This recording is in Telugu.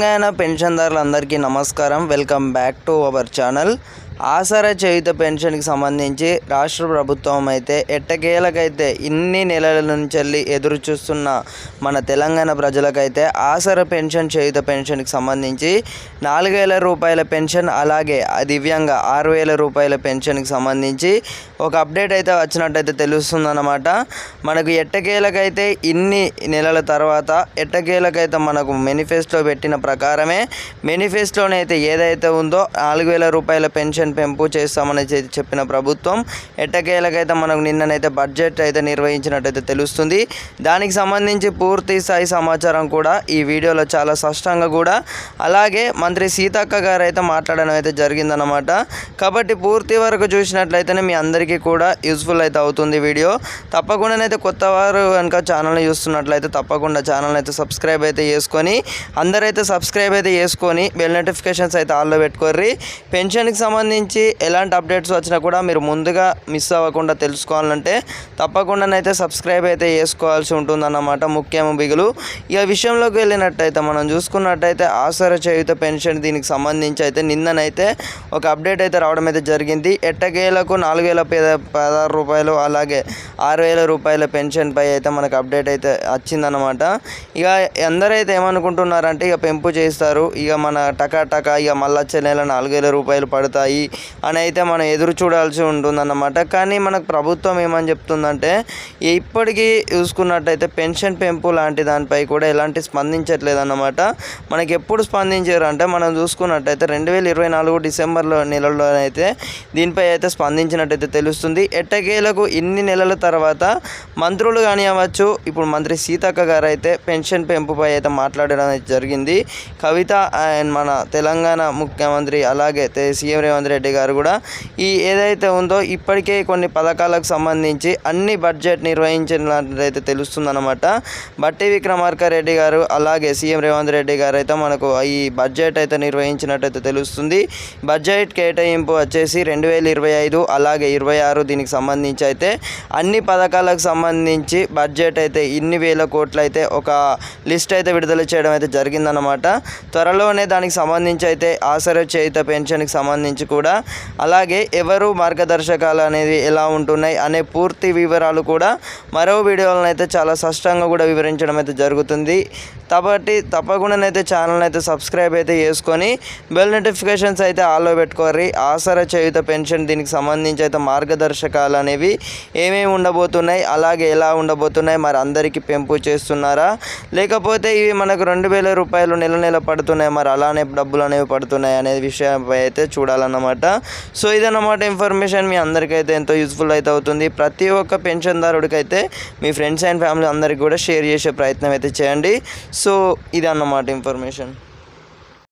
తెలంగాణ పెన్షన్దారులందరికీ నమస్కారం. Welcome back to our channel. Aasara Cheyutha పెన్షన్కి సంబంధించి రాష్ట్ర ప్రభుత్వం అయితే ఎట్టకేలకైతే ఇన్ని నెలల నుంచి ఎదురు చూస్తున్న మన తెలంగాణ ప్రజలకైతే ఆసరా పెన్షన్ చేయుత పెన్షన్కి సంబంధించి 4,000 రూపాయల పెన్షన్, అలాగే దివ్యంగా 6,000 రూపాయల పెన్షన్కి సంబంధించి ఒక అప్డేట్ అయితే వచ్చినట్టయితే తెలుస్తుందన్నమాట. మనకు ఎట్టకేలకైతే ఇన్ని నెలల తర్వాత ఎట్టకేలకైతే మనకు మేనిఫెస్టో పెట్టిన ప్రకారమే మేనిఫెస్టోనైతే ఏదైతే ఉందో 4,000 రూపాయల పెన్షన్ పెంపు చేస్తామని చెప్పిన ప్రభుత్వం ఎట్టకేలకైతే మనకు నిన్ననైతే బడ్జెట్ అయితే నిర్వహించినట్టయితే తెలుస్తుంది. దానికి సంబంధించి పూర్తి స్థాయి సమాచారం కూడా ఈ వీడియోలో చాలా స్పష్టంగా కూడా అలాగే మంత్రి సీతక్క గారు అయితే మాట్లాడడం అయితే జరిగిందన్నమాట. కాబట్టి పూర్తి వరకు చూసినట్లయితేనే మీ అందరికీ కూడా యూస్ఫుల్ అయితే అవుతుంది వీడియో. తప్పకుండానైతే కొత్త వారు కనుక ఛానల్ని చూస్తున్నట్లయితే తప్పకుండా ఛానల్ అయితే సబ్స్క్రైబ్ అయితే చేసుకొని అందరైతే సబ్స్క్రైబ్ అయితే చేసుకొని బెల్ నోటిఫికేషన్స్ అయితే ఆల్లో పెట్టుకోర్రి. పెన్షన్కి సంబంధించి ఎలాంటి అప్డేట్స్ వచ్చినా కూడా మీరు ముందుగా మిస్ అవ్వకుండా తెలుసుకోవాలంటే తప్పకుండానైతే సబ్స్క్రైబ్ అయితే చేసుకోవాల్సి ఉంటుందన్నమాట. ముఖ్యమైన బిగులు ఇక విషయంలోకి వెళ్ళినట్టయితే మనం చూసుకున్నట్టయితే ఆసరా చేయుత పెన్షన్ దీనికి సంబంధించి అయితే నిన్ననైతే ఒక అప్డేట్ అయితే రావడం అయితే జరిగింది. ఎట్టకేలకు 4,016 రూపాయలు అలాగే 6,000 రూపాయల పెన్షన్పై అయితే మనకు అప్డేట్ అయితే వచ్చిందన్నమాట. ఇక అందరైతే ఏమనుకుంటున్నారంటే ఇక పెంపు చేస్తారు, ఇక మన టకా ఇక మళ్ళీ వచ్చే నెల 4,000 రూపాయలు పడతాయి అని అయితే మనం ఎదురు చూడాల్సి ఉంటుందన్నమాట. కానీ మనకు ప్రభుత్వం ఏమని చెప్తుందంటే ఇప్పటికీ చూసుకున్నట్టయితే పెన్షన్ పెంపు లాంటి దానిపై కూడా ఎలాంటి స్పందించట్లేదన్నమాట. మనకి ఎప్పుడు స్పందించారు అంటే మనం చూసుకున్నట్టయితే 2024 డిసెంబర్ నెలలో అయితే దీనిపై అయితే స్పందించినట్టయితే తెలుస్తుంది. ఎట్టకేలకు ఇన్ని నెలల తర్వాత మంత్రులు కానివ్వచ్చు, ఇప్పుడు మంత్రి సీతక్క గారు అయితే పెన్షన్ పెంపుపై అయితే మాట్లాడడం అయితే జరిగింది. కవిత అండ్ మన తెలంగాణ ముఖ్యమంత్రి అలాగే సీఎం రేవంత్ రెడ్డి గారు కూడా ఈ ఏదైతే ఉందో ఇప్పటికే కొన్ని పథకాలకు సంబంధించి అన్ని బడ్జెట్ నిర్వహించినట్లయితే తెలుస్తుందన్నమాట. బట్టి విక్రమార్క రెడ్డి గారు అలాగే సీఎం రేవంత్ రెడ్డి గారు అయితే మనకు ఈ బడ్జెట్ అయితే నిర్వహించినట్టయితే తెలుస్తుంది. బడ్జెట్ కేటాయింపు వచ్చేసి 2025 అలాగే 26 దీనికి సంబంధించి అయితే అన్ని పథకాలకు సంబంధించి బడ్జెట్ అయితే ఇన్ని వేల కోట్లు అయితే ఒక లిస్ట్ అయితే విడుదల చేయడం అయితే జరిగిందన్నమాట. త్వరలోనే దానికి సంబంధించి అయితే ఆసరా చేయుత పెన్షన్కి సంబంధించి కూడా అలాగే ఎవరు మార్గదర్శకాలు అనేది ఎలా ఉంటున్నాయి అనే పూర్తి వివరాలు కూడా మరో వీడియోలను అయితే చాలా స్పష్టంగా కూడా వివరించడం అయితే జరుగుతుంది. కాబట్టి తప్పకుండానైతే ఛానల్ అయితే సబ్స్క్రైబ్ అయితే చేసుకొని బెల్ నోటిఫికేషన్స్ అయితే ఆల్లో పెట్టుకోరి. ఆసరా చేయుత పెన్షన్ దీనికి సంబంధించి అయితే మార్గదర్శకాలు అనేవి ఏమేమి ఉండబోతున్నాయి, అలాగే ఎలా ఉండబోతున్నాయి, మరి అందరికీ పెంపు చేస్తున్నారా లేకపోతే ఇవి మనకు 2,000 రూపాయలు నెల పడుతున్నాయి, మరి అలానే డబ్బులు అనేవి పడుతున్నాయి అనే విషయంపై అయితే చూడాలన్నమాట. సో ఇదన్నమాట ఇన్ఫర్మేషన్ మీ అందరికైతే ఎంతో యూస్ఫుల్ అయితే అవుతుంది. ప్రతి ఒక్క పెన్షన్దారుడికి అయితే మీ ఫ్రెండ్స్ అండ్ ఫ్యామిలీ అందరికీ కూడా షేర్ చేసే ప్రయత్నం అయితే చేయండి. సో ఇది అన్నమాట ఇన్ఫర్మేషన్.